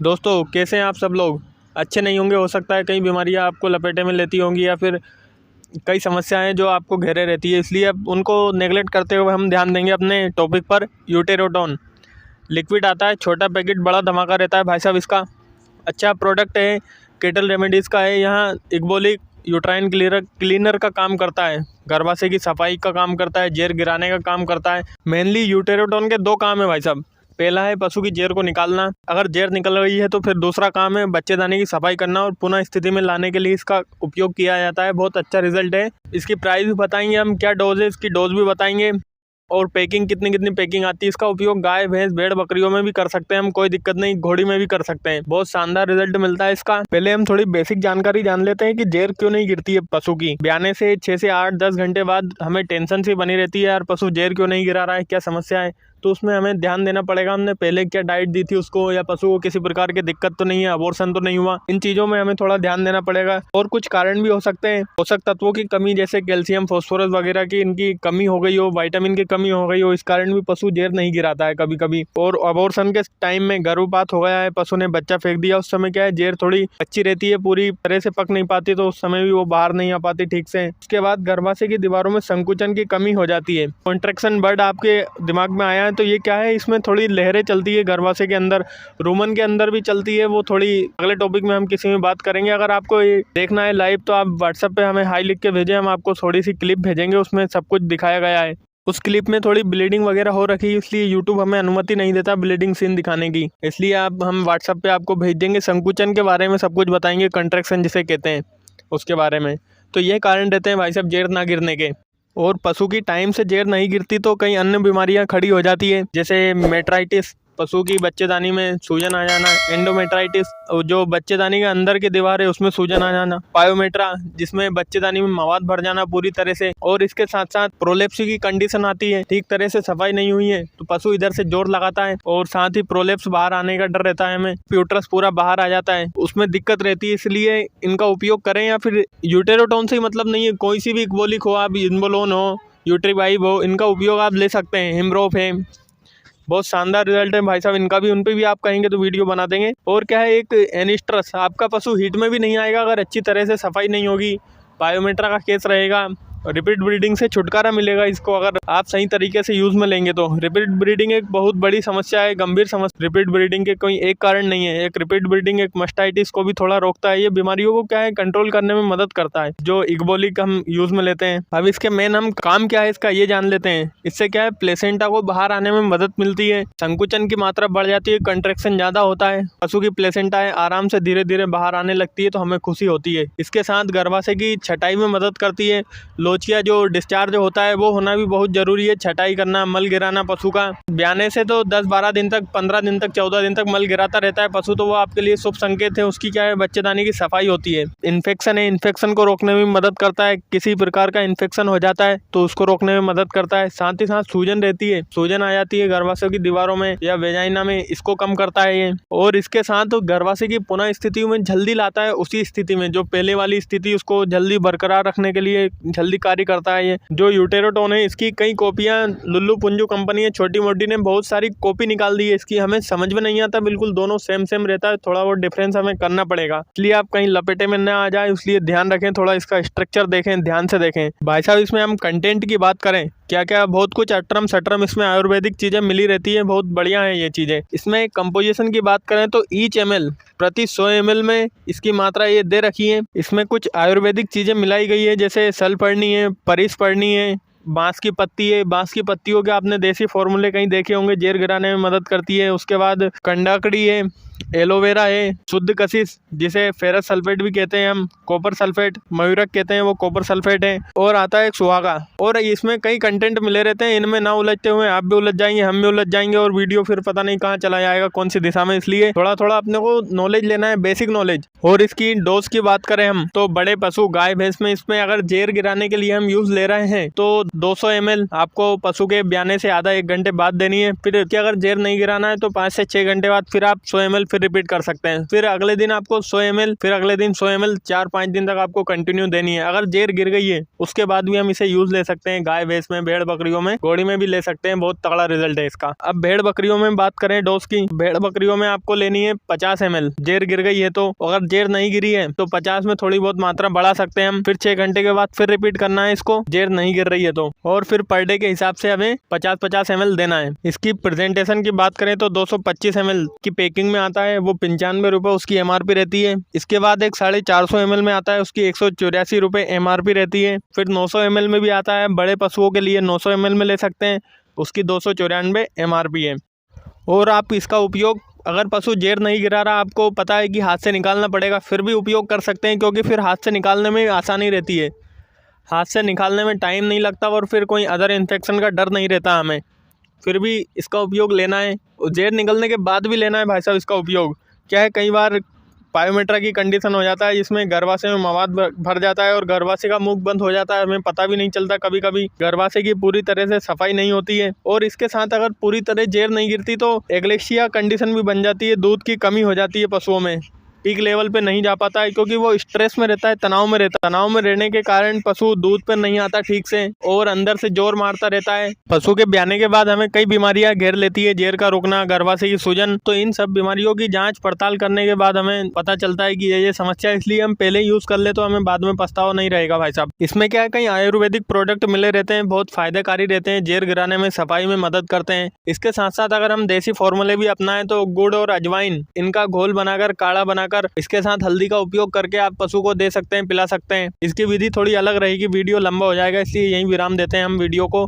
दोस्तों कैसे हैं आप सब लोग? अच्छे नहीं होंगे, हो सकता है कई बीमारियां आपको लपेटे में लेती होंगी या फिर कई समस्याएं जो आपको घेरे रहती है, इसलिए अब उनको नेगलेक्ट करते हुए हम ध्यान देंगे अपने टॉपिक पर। यूटेरोटोन लिक्विड आता है, छोटा पैकेट, बड़ा धमाका रहता है भाई साहब इसका। अच्छा प्रोडक्ट है, केटल रेमेडीज़ का है। यहाँ इक्बोलिक यूट्राइन क्लीनर का काम करता है, गर्भाशय की सफाई का काम करता है, जेर गिराने का काम करता है। मेनली यूटेरोटोन के दो काम है भाई साहब। पहला है पशु की जेर को निकालना, अगर जेर निकल रही है तो फिर दूसरा काम है बच्चेदानी की सफाई करना और पुनः स्थिति में लाने के लिए इसका उपयोग किया जाता है। बहुत अच्छा रिजल्ट है। इसकी प्राइस भी बताएंगे हम, क्या डोज है इसकी, डोज भी बताएंगे और पैकिंग कितनी पैकिंग आती है। इसका उपयोग गाय भैंस भेड़ बकरियों में भी कर सकते हैं हम, कोई दिक्कत नहीं, घोड़ी में भी कर सकते हैं। बहुत शानदार रिजल्ट मिलता है इसका। पहले हम थोड़ी बेसिक जानकारी जान लेते हैं कि जेर क्यों नहीं गिरती है पशु की। ब्याने से 6 से 8-10 घंटे बाद हमें टेंशन सी बनी रहती है, यार पशु जेर क्यों नहीं गिरा रहा है, क्या समस्या है। तो उसमें हमें ध्यान देना पड़ेगा, हमने पहले क्या डाइट दी थी उसको, या पशु को किसी प्रकार की दिक्कत तो नहीं है, अबॉर्शन तो नहीं हुआ। इन चीज़ों में हमें थोड़ा ध्यान देना पड़ेगा। और कुछ कारण भी हो सकते हैं, पोषक तत्वों की कमी, जैसे कैल्शियम फास्फोरस वगैरह की इनकी कमी हो गई हो, विटामिन की कमी हो गई हो, इस कारण भी पशु जेर नहीं गिराता है कभी कभी। और अबॉर्शन के टाइम में गर्भपात हो गया है, पशु ने बच्चा फेंक दिया, उस समय क्या है जेर थोड़ी अच्छी रहती है, पूरी तरह से पक नहीं पाती, तो उस समय भी वो बाहर नहीं आ पाती ठीक से। उसके बाद गर्भाशय की दीवारों में संकुचन की कमी हो जाती है। कॉन्ट्रैक्शन वर्ड आपके दिमाग में आया है तो ये क्या है, इसमें थोड़ी लहरें चलती है गर्भाशय के अंदर, रुमन के अंदर भी चलती है। वो थोड़ी अगले टॉपिक में हम किसी में बात करेंगे। अगर आपको ये देखना है लाइव तो आप व्हाट्सएप पे हमें हाई लिख के भेजें, हम आपको थोड़ी सी क्लिप भेजेंगे, उसमें सब कुछ दिखाया गया है। उस क्लिप में थोड़ी ब्लीडिंग वगैरह हो रखी है, इसलिए यूट्यूब हमें अनुमति नहीं देता ब्लीडिंग सीन दिखाने की, इसलिए हम व्हाट्सएप पे आपको भेज देंगे। संकुचन के बारे में सब कुछ बताएंगे, कंट्रैक्शन जिसे कहते हैं उसके बारे में। तो ये कारण रहते हैं भाई साहब जेर ना गिरने के। और पशु की टाइम से जेर नहीं गिरती तो कई अन्य बीमारियां खड़ी हो जाती है, जैसे मेट्राइटिस, पशु की बच्चेदानी में सूजन आ जाना, एंडोमेट्राइटिस जो बच्चेदानी के अंदर की दीवार है उसमें सूजन आ जाना, पायोमेट्रा जिसमें बच्चेदानी में मवाद भर जाना पूरी तरह से, और इसके साथ साथ प्रोलेप्स की कंडीशन आती है, ठीक तरह से सफाई नहीं हुई है तो पशु इधर से जोर लगाता है और साथ ही प्रोलेप्स बाहर आने का डर रहता है हमें, यूट्रस पूरा बाहर आ जाता है, उसमें दिक्कत रहती है। इसलिए इनका उपयोग करें, या फिर यूटेरोटोन से ही मतलब नहीं है, कोई सी भी इक्बोलिक हो, आप इन्वोलोन हो, यूट्रीवाइब हो, इनका उपयोग आप ले सकते हैं। हिमरोफ है, बहुत शानदार रिजल्ट है भाई साहब इनका भी, उन पे भी आप कहेंगे तो वीडियो बना देंगे। और क्या है, एक एनिस्ट्रस, आपका पशु हीट में भी नहीं आएगा अगर अच्छी तरह से सफाई नहीं होगी। बायोमेट्रा का केस रहेगा, रिपीट ब्रीडिंग से छुटकारा मिलेगा इसको अगर आप सही तरीके से यूज़ में लेंगे तो। रिपीट ब्रीडिंग एक बहुत बड़ी समस्या है, गंभीर समस्या। रिपीट ब्रीडिंग के कोई एक कारण नहीं है, एक रिपीट ब्रीडिंग एक मस्टाइटिस को भी थोड़ा रोकता है। ये बीमारियों को क्या है कंट्रोल करने में मदद करता है, जो इक्बोलिक हम यूज़ में लेते हैं। अब इसके मेन हम काम क्या है इसका ये जान लेते हैं। इससे क्या है, प्लेसेंटा को बाहर आने में मदद मिलती है, संकुचन की मात्रा बढ़ जाती है, कंट्रैक्शन ज़्यादा होता है, पशु की प्लेसेंटा है आराम से धीरे धीरे बाहर आने लगती है, तो हमें खुशी होती है। इसके साथ गर्भाशय की छटाई में मदद करती है। लोचिया जो डिस्चार्ज होता है वो होना भी बहुत जरूरी है, छटाई करना, मल गिराना पशु का। ब्याने से तो 10-12 दिन तक, 15 दिन तक, 14 दिन तक मल गिराता रहता है पशु, तो वो आपके लिए शुभ संकेत है। उसकी क्या है, बच्चेदानी की सफाई होती है। इन्फेक्शन है, इन्फेक्शन को रोकने में मदद करता है, किसी प्रकार का इन्फेक्शन हो जाता है तो उसको रोकने में मदद करता है। साथ ही साथ सूजन रहती है, सूजन आ जाती है गर्भाशय की दीवारों में या वेजाइना में, इसको कम करता है ये। और इसके साथ गर्भाशय की पुनः स्थिति में जल्दी लाता है, उसी स्थिति में जो पहले वाली स्थिति उसको जल्दी बरकरार रखने के लिए जल्दी कार्य करता है ये। जो यूटेरोटोन है इसकी कई कॉपियां लुल्लू पुंजू कंपनी है, छोटी मोटी ने बहुत सारी कॉपी निकाल दी है इसकी, हमें समझ में नहीं आता, बिल्कुल दोनों सेम रहता है, थोड़ा बहुत डिफरेंस हमें करना पड़ेगा, इसलिए आप कहीं लपेटे में ना आ जाए, इसलिए ध्यान रखें, थोड़ा इसका स्ट्रक्चर देखें, ध्यान से देखें भाई साहब। इसमें हम कंटेंट की बात करें, क्या क्या बहुत कुछ अटरम सटरम इसमें आयुर्वेदिक चीज़ें मिली रहती है, बहुत बढ़िया है ये चीज़ें। इसमें कंपोजिशन की बात करें तो ईच ml प्रति 100 ml में इसकी मात्रा ये दे रखी है। इसमें कुछ आयुर्वेदिक चीज़ें मिलाई गई है, जैसे सल्फरनी है, परिस्पर्णी है, बांस की पत्ती है। बांस की पत्तियों के आपने देसी फॉर्मूले कहीं देखे होंगे, जेर गिराने में मदद करती है। उसके बाद कंडाकड़ी है, एलोवेरा है, शुद्ध कशिश जिसे फेरस सल्फेट भी कहते हैं हम, कॉपर सल्फेट, मयूरक कहते हैं वो कॉपर सल्फेट है। और आता है एक सुहागा। और इसमें कई कंटेंट मिले रहते हैं, इनमें ना उलझते हुए आप भी उलझ जाएंगे, हम भी उलझ जाएंगे और वीडियो फिर पता नहीं कहाँ चला जाएगा, कौन सी दिशा में। इसलिए थोड़ा थोड़ा अपने को नॉलेज लेना है, बेसिक नॉलेज। और इसकी डोज की बात करें हम तो बड़े पशु गाय भैंस में इसमें अगर जेर गिराने के लिए हम यूज ले रहे हैं तो 200 ml आपको पशु के ब्याने से आधा 1 घंटे बाद देनी है। फिर अगर जेर नहीं गिराना है तो 5 से 6 घंटे बाद फिर आप 100 ml फिर रिपीट कर सकते हैं। फिर अगले दिन आपको 100 ml, फिर अगले दिन 100 ml 4-5 दिन तक आपको कंटिन्यू देनी है। अगर जेर गिर गई है उसके बाद भी हम इसे यूज ले सकते हैं, गाय भैंस में, भेड़ बकरियों में, घोड़ी में भी ले सकते हैं। बहुत तगड़ा रिजल्ट है इसका। अब भेड़ बकरियों में बात करें डोज की, भेड़ बकरियों में आपको लेनी है 50 ml। जेर गिर गई है तो, अगर जेर नहीं गिरी है तो 50 में थोड़ी बहुत मात्रा बढ़ा सकते हैं हम। फिर 6 घंटे के बाद फिर रिपीट करना है इसको, जेर नहीं गिर रही है तो। और फिर पर डे के हिसाब से हमें 50-50 ml देना है। इसकी प्रेजेंटेशन की बात करें तो 225 ml की पैकिंग में आता है, वो 95 रुपये उसकी MRP रहती है। इसके बाद एक 450 ml में आता है, उसकी 184 रुपये MRP रहती है। फिर 900 ml में भी आता है, बड़े पशुओं के लिए 900 ml में ले सकते हैं, उसकी 294 MRP है। और आप इसका उपयोग, अगर पशु जेर नहीं गिरा रहा, आपको पता है कि हाथ से निकालना पड़ेगा, फिर भी उपयोग कर सकते हैं, क्योंकि फिर हाथ से निकालने में आसानी रहती है। हाथ से निकालने में टाइम नहीं लगता और फिर कोई अदर इन्फेक्शन का डर नहीं रहता हमें। फिर भी इसका उपयोग लेना है, जेर निकलने के बाद भी लेना है भाई साहब इसका उपयोग। क्या है, कई बार पायोमेट्रा की कंडीशन हो जाता है जिसमें गर्भाशय में मवाद भर जाता है और गर्भाशय का मुख बंद हो जाता है, हमें पता भी नहीं चलता। कभी कभी गर्भाशय की पूरी तरह से सफाई नहीं होती है, और इसके साथ अगर पूरी तरह जेर नहीं गिरती तो एग्लेक्सिया कंडीशन भी बन जाती है, दूध की कमी हो जाती है पशुओं में, पीक लेवल पे नहीं जा पाता है, क्योंकि वो स्ट्रेस में रहता है, तनाव में रहता है। तनाव में रहने के कारण पशु दूध पर नहीं आता ठीक से और अंदर से जोर मारता रहता है। पशु के ब्याने के बाद हमें कई बीमारियां घेर लेती है, जेर का रुकना, गर्भाशय की सूजन। तो इन सब बीमारियों की जांच पड़ताल करने के बाद हमें पता चलता है कि ये समस्या, इसलिए हम पहले यूज कर ले तो हमें बाद में पछतावा नहीं रहेगा भाई साहब। इसमें क्या है, कई आयुर्वेदिक प्रोडक्ट मिले रहते हैं, बहुत फायदेकारी रहते हैं, जेर गिराने में, सफाई में मदद करते हैं। इसके साथ साथ अगर हम देसी फॉर्मूले भी अपनाएं तो गुड़ और अजवाइन, इनका घोल बनाकर, काढ़ा बनाकर, इसके साथ हल्दी का उपयोग करके आप पशु को दे सकते हैं, पिला सकते हैं। इसकी विधि थोड़ी अलग रहेगी, वीडियो लंबा हो जाएगा, इसलिए यहीं विराम देते हैं हम वीडियो को।